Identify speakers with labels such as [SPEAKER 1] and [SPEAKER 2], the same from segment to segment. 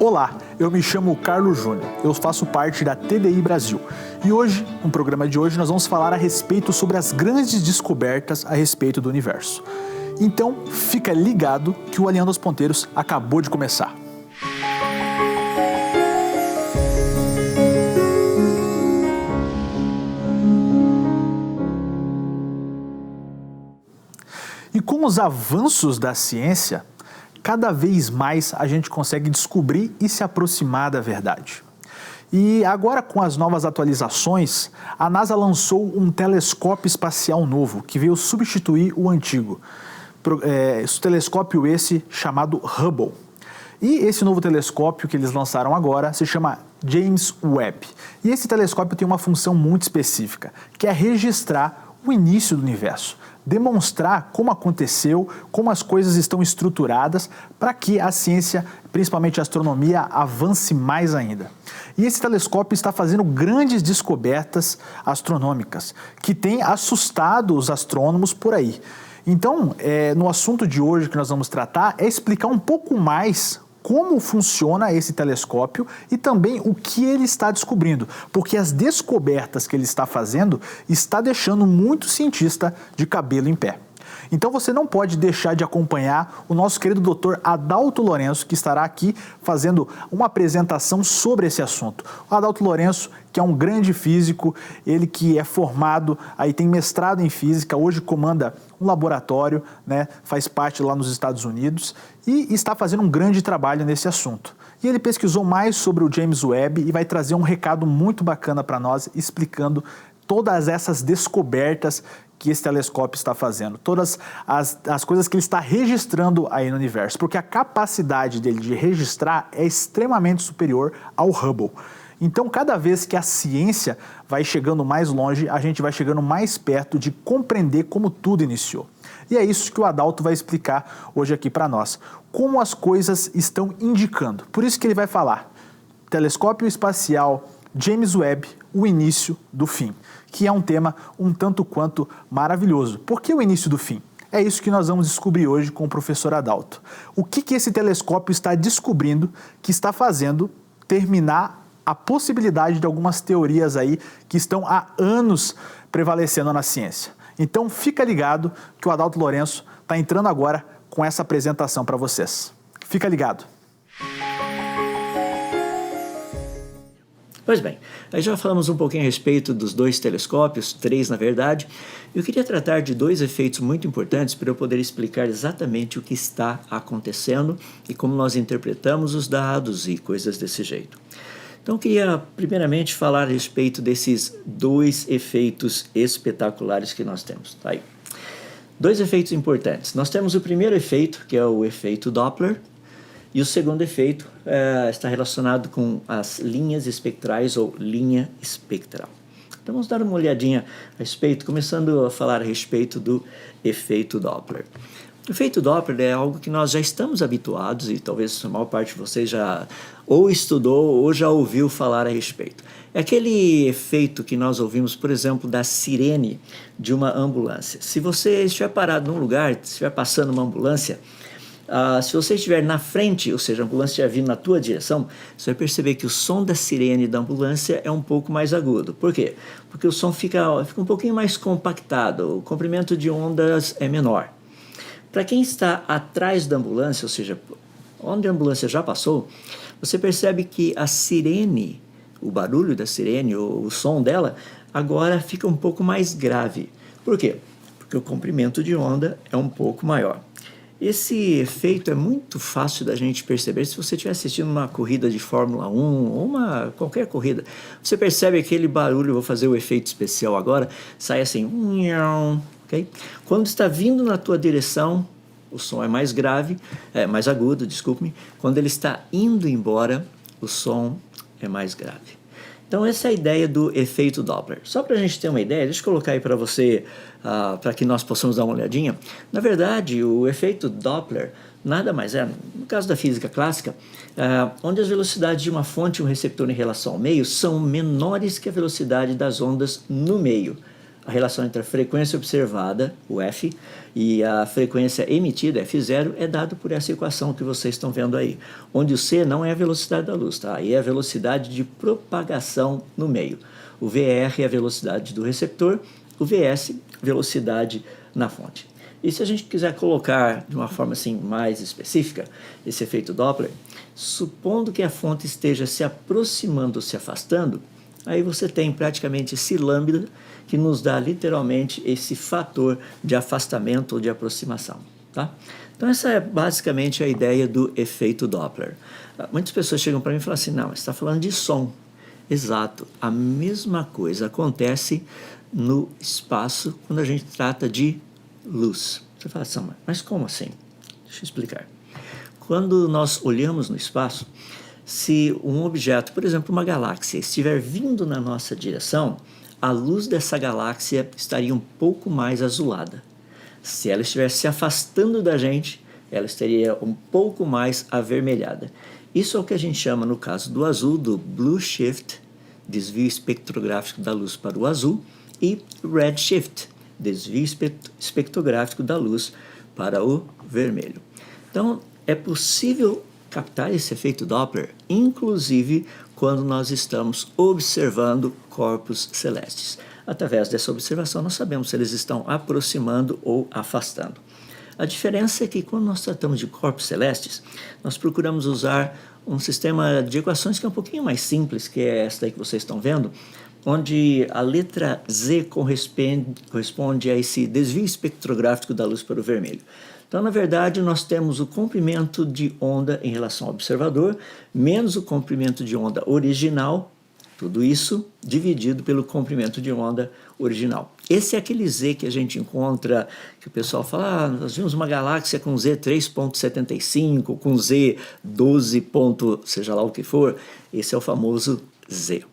[SPEAKER 1] Olá, eu me chamo Carlos Júnior, eu faço parte da TDI Brasil e hoje, no programa de hoje, nós vamos falar a respeito sobre as grandes descobertas a respeito do universo. Então, fica ligado que o Alinhando aos Ponteiros acabou de começar. E com os avanços da ciência, cada vez mais a gente consegue descobrir e se aproximar da verdade. E agora, com as novas atualizações, a NASA lançou um telescópio espacial novo que veio substituir o antigo. Telescópio esse chamado Hubble. E esse novo telescópio que eles lançaram agora se chama James Webb. E esse telescópio tem uma função muito específica, que é registrar o início do universo, demonstrar como aconteceu, como as coisas estão estruturadas para que a ciência, principalmente a astronomia, avance mais ainda. E esse telescópio está fazendo grandes descobertas astronômicas que têm assustado os astrônomos por aí. Então, no assunto de hoje que nós vamos tratar é explicar um pouco mais como funciona esse telescópio e também o que ele está descobrindo, porque as descobertas que ele está fazendo está deixando muito cientista de cabelo em pé. Então você não pode deixar de acompanhar o nosso querido Dr. Adalto Lourenço, que estará aqui fazendo uma apresentação sobre esse assunto. O Adalto Lourenço, que é um grande físico, ele que é formado, aí tem mestrado em física, hoje comanda um laboratório, né, faz parte lá nos Estados Unidos e está fazendo um grande trabalho nesse assunto. E ele pesquisou mais sobre o James Webb e vai trazer um recado muito bacana para nós, explicando todas essas descobertas que esse telescópio está fazendo, todas as coisas que ele está registrando aí no universo, porque a capacidade dele de registrar é extremamente superior ao Hubble. Então, cada vez que a ciência vai chegando mais longe, a gente vai chegando mais perto de compreender como tudo iniciou. E é isso que o Adalto vai explicar hoje aqui para nós, como as coisas estão indicando. Por isso que ele vai falar, telescópio espacial James Webb, o início do fim, que é um tema um tanto quanto maravilhoso. Por que o início do fim? É isso que nós vamos descobrir hoje com o professor Adalto. O que esse telescópio está descobrindo que está fazendo terminar a possibilidade de algumas teorias aí que estão há anos prevalecendo na ciência. Então fica ligado que o Adalto Lourenço está entrando agora com essa apresentação para vocês. Fica ligado.
[SPEAKER 2] Pois bem, aí já falamos um pouquinho a respeito dos dois telescópios, três na verdade. Eu queria tratar de dois efeitos muito importantes para eu poder explicar exatamente o que está acontecendo e como nós interpretamos os dados e coisas desse jeito. Então eu queria primeiramente falar a respeito desses dois efeitos espetaculares que nós temos. Tá aí. Dois efeitos importantes. Nós temos o primeiro efeito, que é o efeito Doppler, e o segundo efeito está relacionado com as linhas espectrais ou linha espectral. Então vamos dar uma olhadinha a respeito, começando a falar a respeito do efeito Doppler. O efeito Doppler é algo que nós já estamos habituados e talvez a maior parte de vocês já ou estudou ou já ouviu falar a respeito. É aquele efeito que nós ouvimos, por exemplo, da sirene de uma ambulância. Se você estiver parado num lugar, se estiver passando uma ambulância, se você estiver na frente, ou seja, a ambulância estiver vindo na tua direção, você vai perceber que o som da sirene da ambulância é um pouco mais agudo. Por quê? Porque o som fica um pouquinho mais compactado, o comprimento de ondas é menor. Para quem está atrás da ambulância, ou seja, onde a ambulância já passou, você percebe que a sirene, o barulho da sirene, o som dela, agora fica um pouco mais grave. Por quê? Porque o comprimento de onda é um pouco maior. Esse efeito é muito fácil da gente perceber se você estiver assistindo uma corrida de Fórmula 1 ou qualquer corrida. Você percebe aquele barulho, vou fazer o efeito especial agora, sai assim, okay? Quando está vindo na tua direção, o som é mais grave, mais agudo, desculpe-me. Quando ele está indo embora, o som é mais grave. Então essa é a ideia do efeito Doppler. Só para a gente ter uma ideia, deixa eu colocar aí para você, para que nós possamos dar uma olhadinha. Na verdade, o efeito Doppler nada mais é, no caso da física clássica, onde as velocidades de uma fonte e um receptor em relação ao meio são menores que a velocidade das ondas no meio. a relação entre a frequência observada, o F, e a frequência emitida, F0, é dado por essa equação que vocês estão vendo aí, onde o C não é a velocidade da luz, tá? Aí é a velocidade de propagação no meio. O VR é a velocidade do receptor, o VS, velocidade na fonte. E se a gente quiser colocar de uma forma assim mais específica esse efeito Doppler, supondo que a fonte esteja se aproximando ou se afastando, aí você tem praticamente esse lambda que nos dá literalmente esse fator de afastamento ou de aproximação, tá? Então essa é basicamente a ideia do efeito Doppler. Muitas pessoas chegam para mim e falam assim, não, você está falando de som. Exato, a mesma coisa acontece no espaço quando a gente trata de luz. Você fala assim, mas como assim? Deixa eu explicar. Quando nós olhamos no espaço, se um objeto, por exemplo, uma galáxia, estiver vindo na nossa direção, a luz dessa galáxia estaria um pouco mais azulada. Se ela estivesse se afastando da gente, ela estaria um pouco mais avermelhada. Isso é o que a gente chama, no caso do azul, do blue shift, desvio espectrográfico da luz para o azul, e red shift, desvio espectrográfico da luz para o vermelho. Então, é possível captar esse efeito Doppler, inclusive quando nós estamos observando corpos celestes. Através dessa observação, nós sabemos se eles estão aproximando ou afastando. A diferença é que quando nós tratamos de corpos celestes, nós procuramos usar um sistema de equações que é um pouquinho mais simples, que é essa aí que vocês estão vendo, onde a letra Z corresponde a esse desvio espectrográfico da luz para o vermelho. Então, na verdade, nós temos o comprimento de onda em relação ao observador, menos o comprimento de onda original, tudo isso dividido pelo comprimento de onda original. Esse é aquele Z que a gente encontra, que o pessoal fala, nós vimos uma galáxia com Z 3.75, com Z 12. Seja lá o que for, esse é o famoso Z.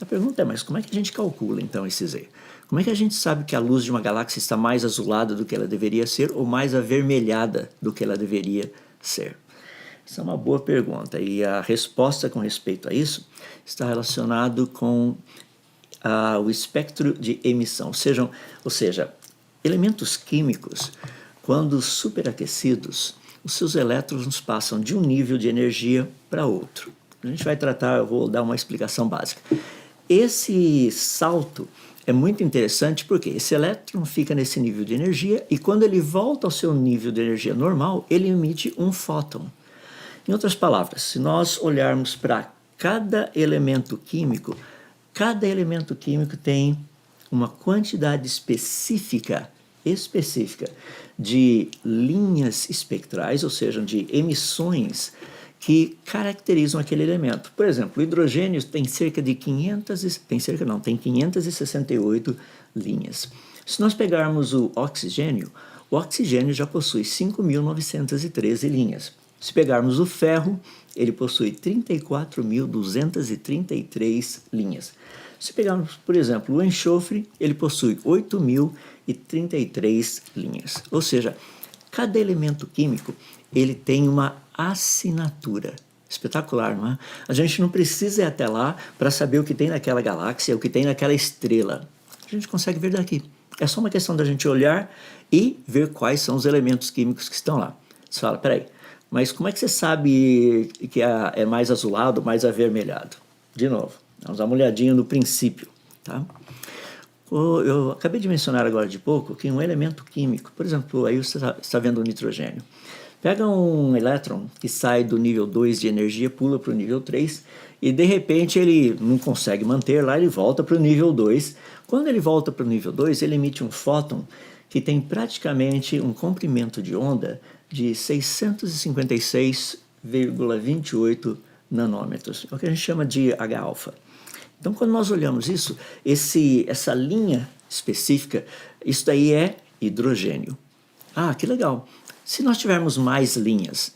[SPEAKER 2] A pergunta é, mas como é que a gente calcula então esse Z? Como é que a gente sabe que a luz de uma galáxia está mais azulada do que ela deveria ser ou mais avermelhada do que ela deveria ser? Essa é uma boa pergunta e a resposta com respeito a isso está relacionado com o espectro de emissão. Ou seja, elementos químicos, quando superaquecidos, os seus elétrons passam de um nível de energia para outro. A gente vai tratar, eu vou dar uma explicação básica. Esse salto é muito interessante porque esse elétron fica nesse nível de energia e quando ele volta ao seu nível de energia normal, ele emite um fóton. Em outras palavras, se nós olharmos para cada elemento químico tem uma quantidade específica de linhas espectrais, ou seja, de emissões que caracterizam aquele elemento. Por exemplo, o hidrogênio tem tem 568 linhas. Se nós pegarmos o oxigênio já possui 5.913 linhas. Se pegarmos o ferro, ele possui 34.233 linhas. Se pegarmos, por exemplo, o enxofre, ele possui 8.033 linhas. Ou seja, cada elemento químico ele tem uma assinatura. Espetacular, não é? A gente não precisa ir até lá para saber o que tem naquela galáxia, o que tem naquela estrela. A gente consegue ver daqui. É só uma questão da gente olhar e ver quais são os elementos químicos que estão lá. Você fala, peraí, mas como é que você sabe que é mais azulado, mais avermelhado? De novo, vamos dar uma olhadinha no princípio, tá? Eu acabei de mencionar agora de pouco que um elemento químico, por exemplo, aí você está vendo o nitrogênio. Pega um elétron que sai do nível 2 de energia, pula para o nível 3 e de repente ele não consegue manter lá, ele volta para o nível 2. Quando ele volta para o nível 2, ele emite um fóton que tem praticamente um comprimento de onda de 656,28 nanômetros, é o que a gente chama de H-alfa. Então, quando nós olhamos isso, essa linha específica, isso daí é hidrogênio. Ah, que legal! Se nós tivermos mais linhas,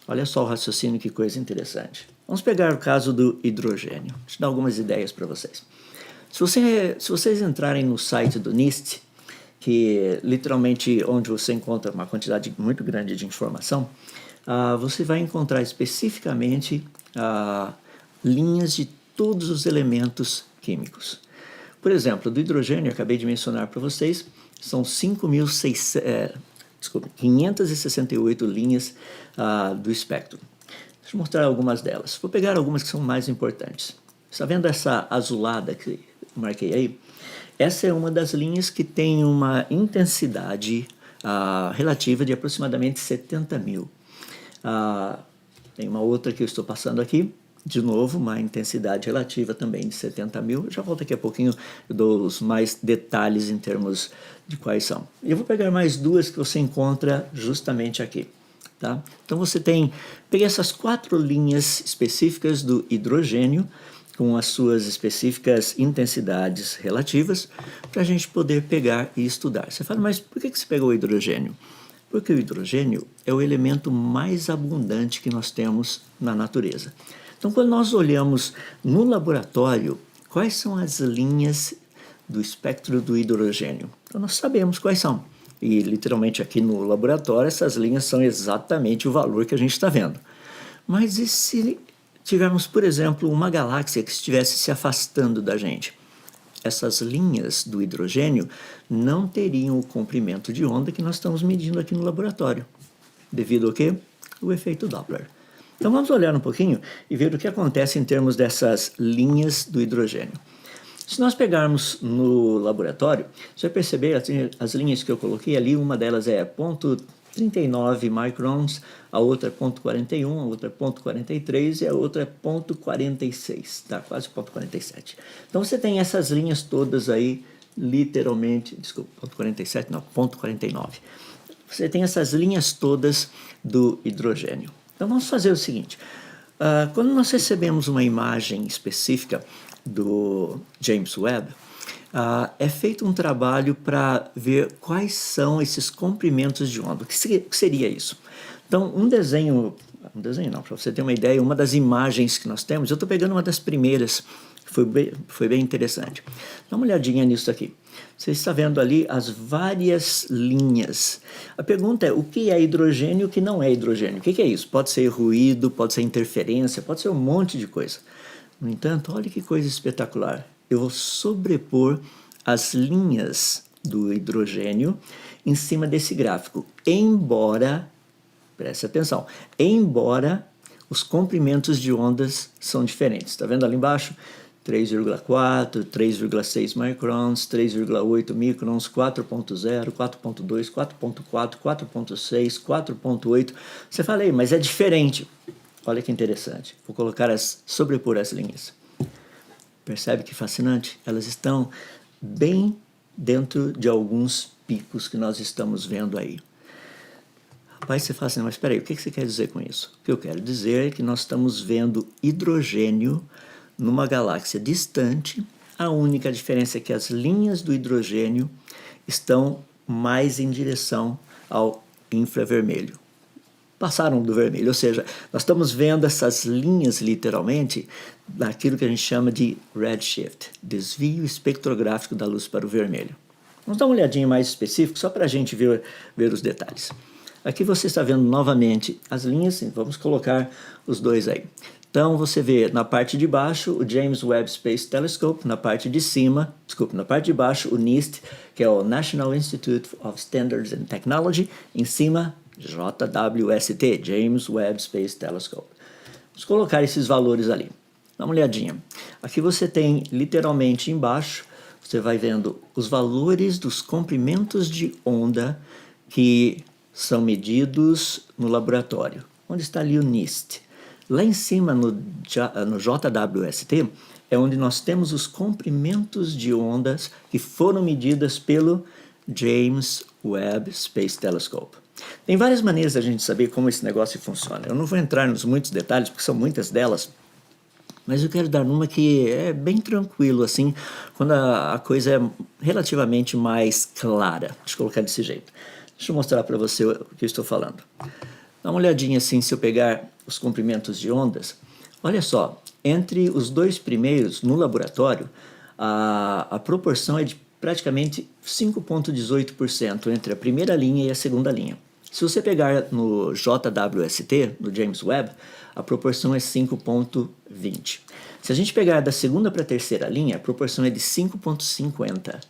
[SPEAKER 2] olha só o raciocínio, que coisa interessante. Vamos pegar o caso do hidrogênio. Deixa eu dar algumas ideias para vocês. Se vocês entrarem no site do NIST, que é literalmente onde você encontra uma quantidade muito grande de informação, você vai encontrar especificamente linhas de todos os elementos químicos. Por exemplo, do hidrogênio, eu acabei de mencionar para vocês, são 568 linhas do espectro. Deixa eu mostrar algumas delas. Vou pegar algumas que são mais importantes. Está vendo essa azulada que eu marquei aí? Essa é uma das linhas que tem uma intensidade relativa de aproximadamente 70 mil. Tem uma outra que eu estou passando aqui, de novo, uma intensidade relativa também de 70 mil. Eu já volto daqui a pouquinho, eu dou os mais detalhes em termos de quais são. Eu vou pegar mais duas que você encontra justamente aqui. Tá? Então você peguei essas 4 linhas específicas do hidrogênio, com as suas específicas intensidades relativas, para a gente poder pegar e estudar. Você fala, mas por que você pegou o hidrogênio? Porque o hidrogênio é o elemento mais abundante que nós temos na natureza. Então, quando nós olhamos no laboratório, quais são as linhas do espectro do hidrogênio? Então, nós sabemos quais são. E, literalmente, aqui no laboratório, essas linhas são exatamente o valor que a gente está vendo. Mas e se tivermos, por exemplo, uma galáxia que estivesse se afastando da gente? Essas linhas do hidrogênio não teriam o comprimento de onda que nós estamos medindo aqui no laboratório. Devido ao quê? O efeito Doppler. Então vamos olhar um pouquinho e ver o que acontece em termos dessas linhas do hidrogênio. Se nós pegarmos no laboratório, você vai perceber as linhas que eu coloquei ali, uma delas é 0,39 microns, a outra é 0,41, a outra é 0,43 e a outra é 0,46, tá? Quase 0,47. Então você tem essas linhas todas aí, literalmente, desculpa, 0,47 não, 0,49. Você tem essas linhas todas do hidrogênio. Então vamos fazer o seguinte, quando nós recebemos uma imagem específica do James Webb, é feito um trabalho para ver quais são esses comprimentos de onda. O que seria isso? Então, um desenho não, para você ter uma ideia, uma das imagens que nós temos, eu estou pegando uma das primeiras, que foi bem interessante. Dá uma olhadinha nisso aqui. Você está vendo ali as várias linhas. A pergunta é, o que é hidrogênio e o que não é hidrogênio? O que é isso? Pode ser ruído, pode ser interferência, pode ser um monte de coisa. No entanto, olha que coisa espetacular. Eu vou sobrepor as linhas do hidrogênio em cima desse gráfico, preste atenção, embora os comprimentos de ondas são diferentes. Está vendo ali embaixo? 3,4, 3,6 microns, 3,8 microns, 4,0, 4,2, 4,4, 4,6, 4,8. Você fala aí, mas é diferente. Olha que interessante. Vou sobrepor as linhas. Percebe que fascinante? Elas estão bem dentro de alguns picos que nós estamos vendo aí. Rapaz, você fala assim, mas espera aí, o que você quer dizer com isso? O que eu quero dizer é que nós estamos vendo hidrogênio numa galáxia distante. A única diferença é que as linhas do hidrogênio estão mais em direção ao infravermelho. Passaram do vermelho, ou seja, nós estamos vendo essas linhas literalmente daquilo que a gente chama de redshift, desvio espectrográfico da luz para o vermelho. Vamos dar uma olhadinha mais específica só para a gente ver os detalhes. Aqui você está vendo novamente as linhas, vamos colocar os dois aí. Então você vê na parte de baixo o James Webb Space Telescope, na parte de baixo o NIST, que é o National Institute of Standards and Technology, em cima JWST, James Webb Space Telescope. Vamos colocar esses valores ali. Dá uma olhadinha. Aqui você tem literalmente embaixo, você vai vendo os valores dos comprimentos de onda que são medidos no laboratório. Onde está ali o NIST? Lá em cima, no JWST, é onde nós temos os comprimentos de ondas que foram medidas pelo James Webb Space Telescope. Tem várias maneiras da gente saber como esse negócio funciona. Eu não vou entrar nos muitos detalhes, porque são muitas delas, mas eu quero dar uma que é bem tranquilo, assim, quando a coisa é relativamente mais clara. Deixa eu colocar desse jeito. Deixa eu mostrar para você o que eu estou falando. Dá uma olhadinha assim, se eu pegar os comprimentos de ondas. Olha só, entre os dois primeiros no laboratório, a proporção é de praticamente 5,18% entre a primeira linha e a segunda linha. Se você pegar no JWST, no James Webb, a proporção é 5,20%. Se a gente pegar da segunda para a terceira linha, a proporção é de 5,50.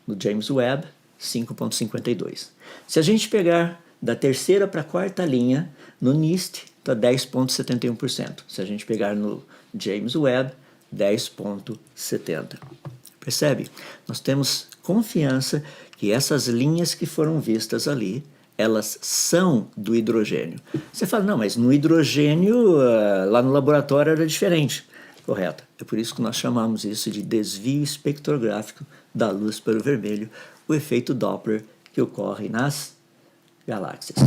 [SPEAKER 2] No James Webb, 5,52. Se a gente pegar da terceira para a quarta linha, no NIST, está 10,71%. Se a gente pegar no James Webb, 10,70%. Percebe? Nós temos confiança que essas linhas que foram vistas ali, elas são do hidrogênio. Você fala, não, mas no hidrogênio, lá no laboratório era diferente. Correto. É por isso que nós chamamos isso de desvio espectrográfico da luz para o vermelho, o efeito Doppler que ocorre nas galáxias.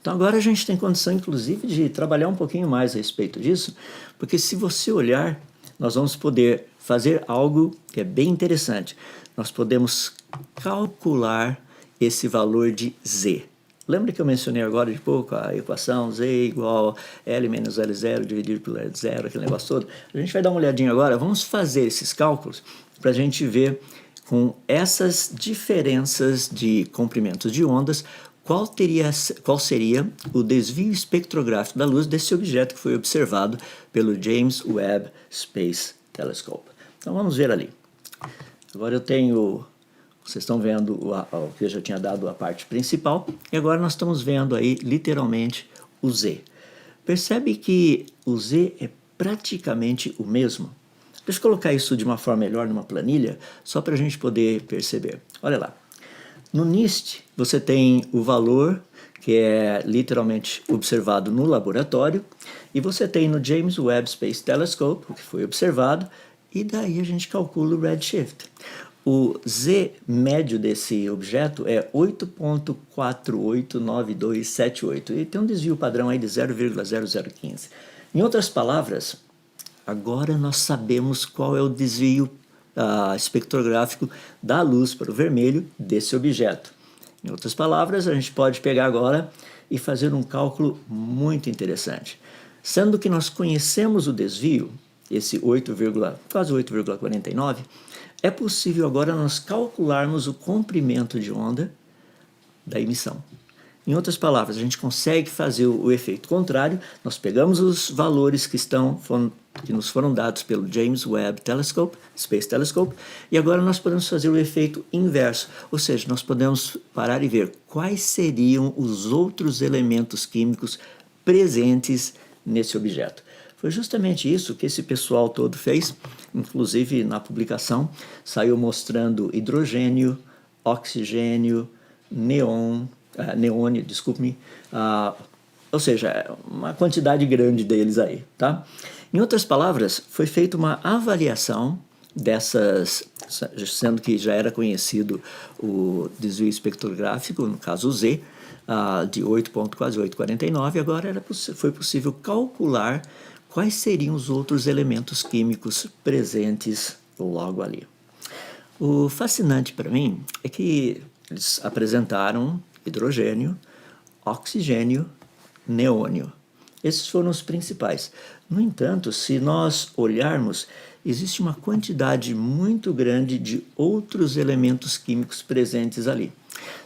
[SPEAKER 2] Então agora a gente tem condição, inclusive, de trabalhar um pouquinho mais a respeito disso, porque se você olhar, nós vamos poder fazer algo que é bem interessante. Nós podemos calcular esse valor de Z. Lembra que eu mencionei agora de pouco a equação Z igual L menos L0 dividido pelo L0, aquele negócio todo? A gente vai dar uma olhadinha agora, vamos fazer esses cálculos para a gente ver com essas diferenças de comprimentos de ondas qual seria o desvio espectrográfico da luz desse objeto que foi observado pelo James Webb Space Telescope. Então vamos ver ali. Agora eu tenho... Vocês estão vendo o que eu já tinha dado a parte principal, e agora nós estamos vendo aí literalmente o Z. Percebe que o Z é praticamente o mesmo? Deixa eu colocar isso de uma forma melhor numa planilha, só para a gente poder perceber. Olha lá. No NIST, você tem o valor que é literalmente observado no laboratório, e você tem no James Webb Space Telescope, o que foi observado, e daí a gente calcula o redshift. O Z médio desse objeto é 8,489278 e tem um desvio padrão aí de 0,0015. Em outras palavras, agora nós sabemos qual é o desvio espectrográfico da luz para o vermelho desse objeto. Em outras palavras, a gente pode pegar agora e fazer um cálculo muito interessante. Sendo que nós conhecemos o desvio, esse quase 8,49, é possível agora nós calcularmos o comprimento de onda da emissão. Em outras palavras, a gente consegue fazer o efeito contrário, nós pegamos os valores que nos foram dados pelo James Webb Space Telescope, e agora nós podemos fazer o efeito inverso, ou seja, nós podemos parar e ver quais seriam os outros elementos químicos presentes nesse objeto. Foi justamente isso que esse pessoal todo fez, inclusive na publicação saiu mostrando hidrogênio, oxigênio, neônio, ou seja, uma quantidade grande deles aí, tá? Em outras palavras, foi feita uma avaliação dessas, sendo que já era conhecido o desvio espectrográfico, no caso o Z, de quase 8,49, agora foi possível calcular quais seriam os outros elementos químicos presentes logo ali. O fascinante para mim é que eles apresentaram hidrogênio, oxigênio, neônio. Esses foram os principais. No entanto, se nós olharmos, existe uma quantidade muito grande de outros elementos químicos presentes ali.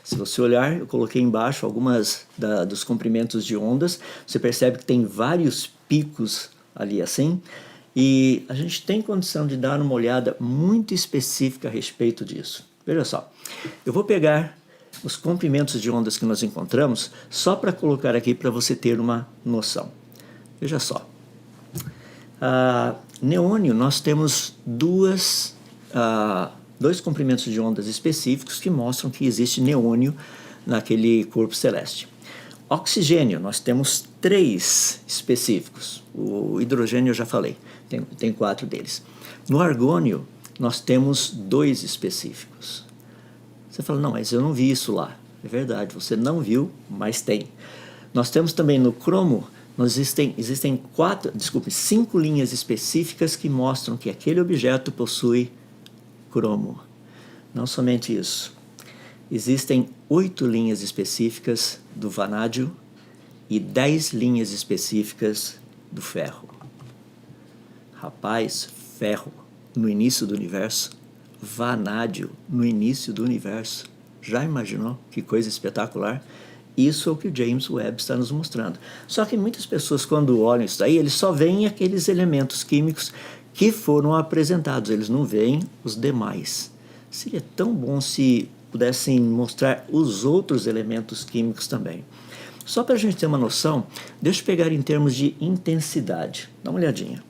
[SPEAKER 2] Se você olhar, eu coloquei embaixo algumas dos comprimentos de ondas, você percebe que tem vários picos ali assim, e a gente tem condição de dar uma olhada muito específica a respeito disso. Veja só, eu vou pegar os comprimentos de ondas que nós encontramos só para colocar aqui para você ter uma noção. Veja só, neônio, nós temos dois comprimentos de ondas específicos que mostram que existe neônio naquele corpo celeste. Oxigênio, nós temos 3 específicos. O hidrogênio eu já falei, tem 4 deles. No argônio, nós temos 2 específicos. Você fala, não, mas eu não vi isso lá. É verdade, você não viu, mas tem. Nós temos também no cromo, existem 5 linhas específicas que mostram que aquele objeto possui cromo. Não somente isso. Existem 8 linhas específicas do vanádio e 10 linhas específicas do ferro. Rapaz, ferro no início do universo, vanádio no início do universo. Já imaginou que coisa espetacular? Isso é o que o James Webb está nos mostrando. Só que muitas pessoas, quando olham isso daí, eles só veem aqueles elementos químicos que foram apresentados. Eles não veem os demais. Seria tão bom se pudessem mostrar os outros elementos químicos também. Só para a gente ter uma noção, deixa eu pegar em termos de intensidade. Dá uma olhadinha.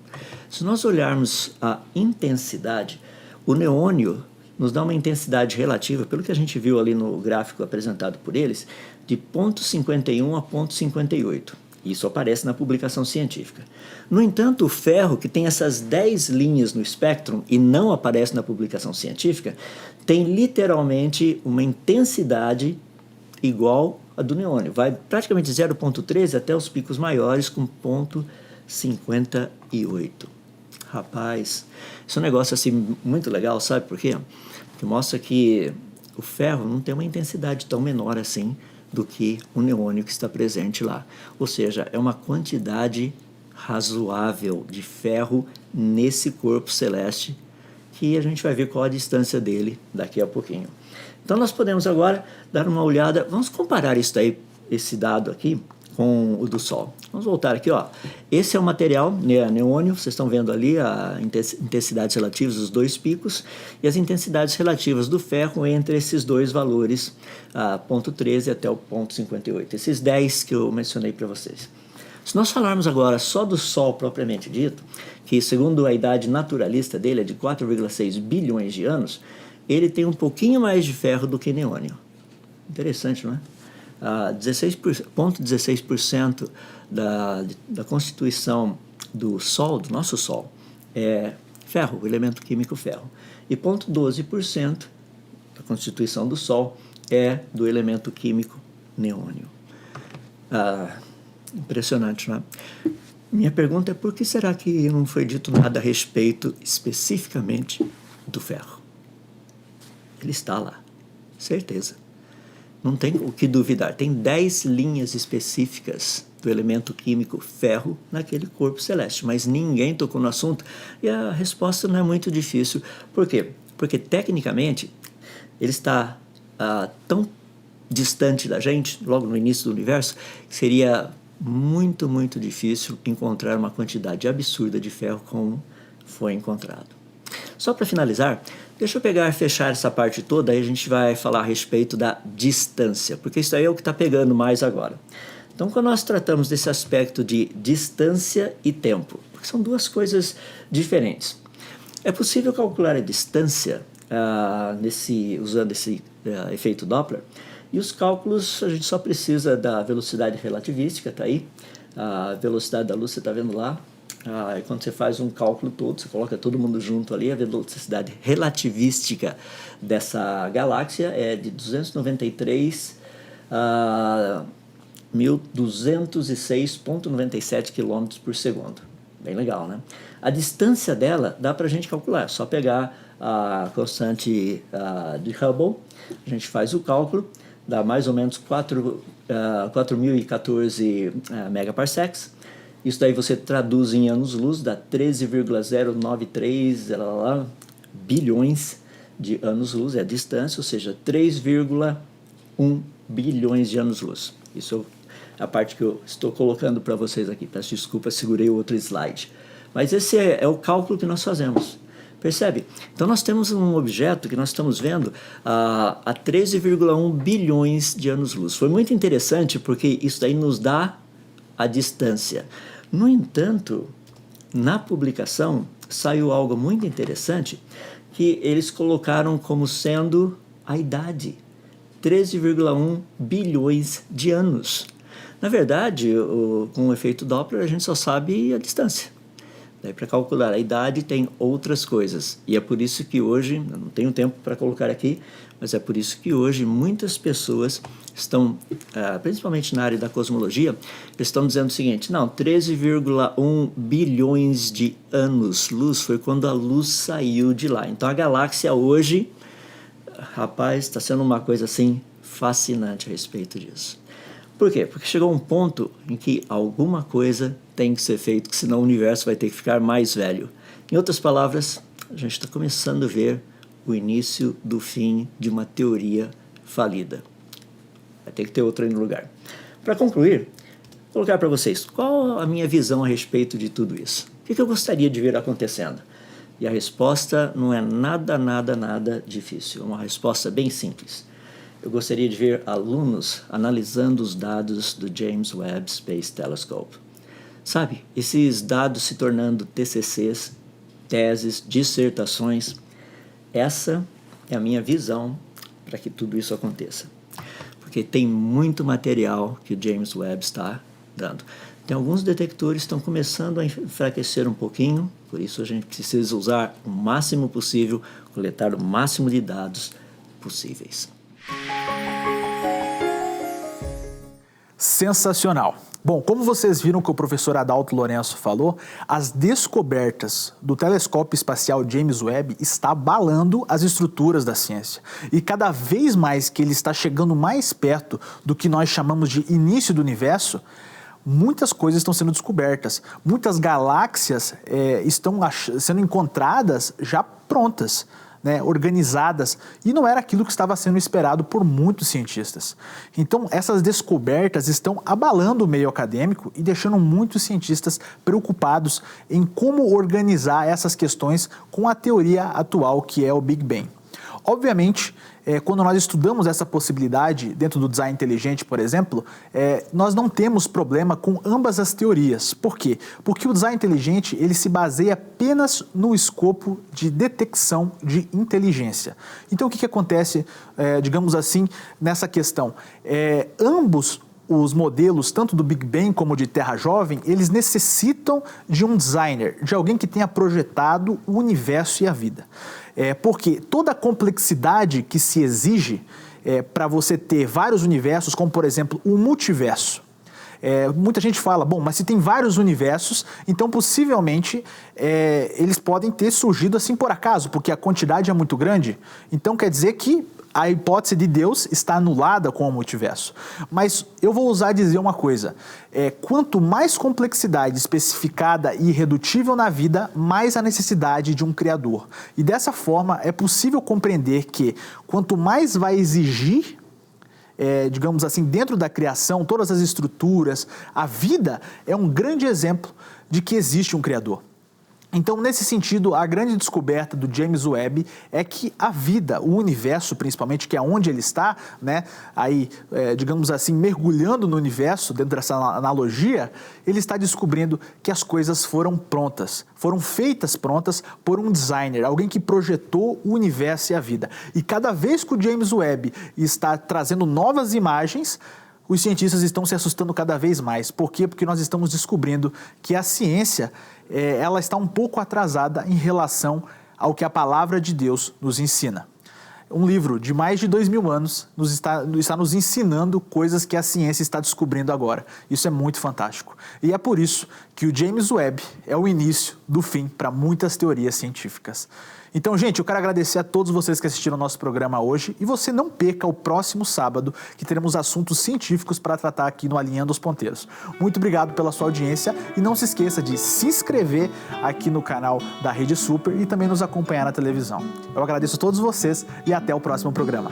[SPEAKER 2] Se nós olharmos a intensidade, o neônio nos dá uma intensidade relativa, pelo que a gente viu ali no gráfico apresentado por eles, de 0,51 a 0,58. Isso aparece na publicação científica. No entanto, o ferro, que tem essas 10 linhas no espectro e não aparece na publicação científica, tem literalmente uma intensidade igual a do neônio. Vai praticamente de 0,13 até os picos maiores com 0,58. Rapaz, isso é um negócio assim muito legal, sabe por quê? Porque mostra que o ferro não tem uma intensidade tão menor assim do que o neônio que está presente lá. Ou seja, é uma quantidade razoável de ferro nesse corpo celeste que a gente vai ver qual a distância dele daqui a pouquinho. Então nós podemos agora dar uma olhada, vamos comparar isso daí, esse dado aqui, com o do Sol. Vamos voltar aqui, ó. Esse é o material neônio, vocês estão vendo ali as intensidades relativas dos dois picos e as intensidades relativas do ferro entre esses dois valores, 0,13 até o 0,58. Esses 10 que eu mencionei para vocês. Se nós falarmos agora só do Sol propriamente dito, que segundo a idade naturalista dele é de 4,6 bilhões de anos, ele tem um pouquinho mais de ferro do que neônio. Interessante, não é? 0,16% da constituição do Sol, do nosso Sol, é ferro, o elemento químico ferro. E 0,12% da constituição do Sol é do elemento químico neônio. Impressionante, não é? Minha pergunta é por que será que não foi dito nada a respeito especificamente do ferro? Ele está lá, certeza. Não tem o que duvidar. Tem 10 linhas específicas do elemento químico ferro naquele corpo celeste, mas ninguém tocou no assunto e a resposta não é muito difícil. Por quê? Porque, tecnicamente, ele está tão distante da gente, logo no início do universo, que seria muito, muito difícil encontrar uma quantidade absurda de ferro como foi encontrado. Só para finalizar, deixa eu fechar essa parte toda, aí a gente vai falar a respeito da distância, porque isso aí é o que está pegando mais agora. Então, quando nós tratamos desse aspecto de distância e tempo, porque são duas coisas diferentes, é possível calcular a distância usando esse efeito Doppler, e os cálculos a gente só precisa da velocidade relativística, está aí, a velocidade da luz você está vendo lá. Quando você faz um cálculo todo, você coloca todo mundo junto ali, a velocidade relativística dessa galáxia é de 293.206,97 km por segundo. Bem legal, né? A distância dela dá para a gente calcular, é só pegar a constante de Hubble, a gente faz o cálculo, dá mais ou menos 4.014 megaparsecs. Isso daí você traduz em anos-luz, dá 13,093 bilhões de anos-luz, é a distância, ou seja, 3,1 bilhões de anos-luz. Isso é a parte que eu estou colocando para vocês aqui. Peço desculpa, segurei o outro slide. Mas esse é o cálculo que nós fazemos. Percebe? Então nós temos um objeto que nós estamos vendo a 13,1 bilhões de anos-luz. Foi muito interessante porque isso daí nos dá a distância. No entanto, na publicação saiu algo muito interessante que eles colocaram como sendo a idade, 13,1 bilhões de anos. Na verdade, com o efeito Doppler, a gente só sabe a distância. Daí, para calcular a idade, tem outras coisas. E é por isso que hoje, eu não tenho tempo para colocar aqui, mas é por isso que hoje muitas pessoas estão, principalmente na área da cosmologia, estão dizendo o seguinte: não, 13,1 bilhões de anos-luz foi quando a luz saiu de lá. Então a galáxia hoje, rapaz, está sendo uma coisa assim fascinante a respeito disso. Por quê? Porque chegou um ponto em que alguma coisa tem que ser feita, senão o universo vai ter que ficar mais velho. Em outras palavras, a gente está começando a ver o início do fim de uma teoria falida. Vai ter que ter outra aí no lugar. Para concluir, vou colocar para vocês qual a minha visão a respeito de tudo isso. O que eu gostaria de ver acontecendo? E a resposta não é nada difícil, é uma resposta bem simples. Eu gostaria de ver alunos analisando os dados do James Webb Space Telescope. Sabe, esses dados se tornando TCCs, teses, dissertações. Essa é a minha visão para que tudo isso aconteça. Porque tem muito material que o James Webb está dando. Tem alguns detectores que estão começando a enfraquecer um pouquinho, por isso a gente precisa usar o máximo possível, coletar o máximo de dados possíveis.
[SPEAKER 1] Sensacional! Bom, como vocês viram que o professor Adalto Lourenço falou, as descobertas do telescópio espacial James Webb está abalando as estruturas da ciência. E cada vez mais que ele está chegando mais perto do que nós chamamos de início do universo, muitas coisas estão sendo descobertas. Muitas galáxias estão sendo encontradas já prontas, né, organizadas, e não era aquilo que estava sendo esperado por muitos cientistas. Então, essas descobertas estão abalando o meio acadêmico e deixando muitos cientistas preocupados em como organizar essas questões com a teoria atual, que é o Big Bang. Obviamente, quando nós estudamos essa possibilidade dentro do design inteligente, por exemplo, nós não temos problema com ambas as teorias. Por quê? Porque o design inteligente ele se baseia apenas no escopo de detecção de inteligência. Então, o que acontece, digamos assim, nessa questão? Ambos os modelos, tanto do Big Bang como de Terra Jovem, eles necessitam de um designer, de alguém que tenha projetado o universo e a vida. Porque toda a complexidade que se exige para você ter vários universos, como por exemplo o multiverso. Muita gente fala, bom, mas se tem vários universos, então possivelmente eles podem ter surgido assim por acaso, porque a quantidade é muito grande. Então quer dizer que a hipótese de Deus está anulada com o multiverso. Mas eu vou ousar dizer uma coisa, quanto mais complexidade especificada e irredutível na vida, mais a necessidade de um criador. E dessa forma é possível compreender que quanto mais vai exigir, digamos assim, dentro da criação, todas as estruturas, a vida é um grande exemplo de que existe um criador. Então, nesse sentido, a grande descoberta do James Webb é que a vida, o universo principalmente, que é onde ele está, né, aí, digamos assim, mergulhando no universo, dentro dessa analogia, ele está descobrindo que as coisas foram prontas, foram feitas prontas por um designer, alguém que projetou o universo e a vida. E cada vez que o James Webb está trazendo novas imagens, os cientistas estão se assustando cada vez mais. Por quê? Porque nós estamos descobrindo que a ciência ela está um pouco atrasada em relação ao que a palavra de Deus nos ensina. Um livro de mais de 2000 anos está nos ensinando coisas que a ciência está descobrindo agora. Isso é muito fantástico. E é por isso que o James Webb é o início do fim para muitas teorias científicas. Então, gente, eu quero agradecer a todos vocês que assistiram ao nosso programa hoje e você não perca o próximo sábado, que teremos assuntos científicos para tratar aqui no Alinhando os Ponteiros. Muito obrigado pela sua audiência e não se esqueça de se inscrever aqui no canal da Rede Super e também nos acompanhar na televisão. Eu agradeço a todos vocês e até o próximo programa.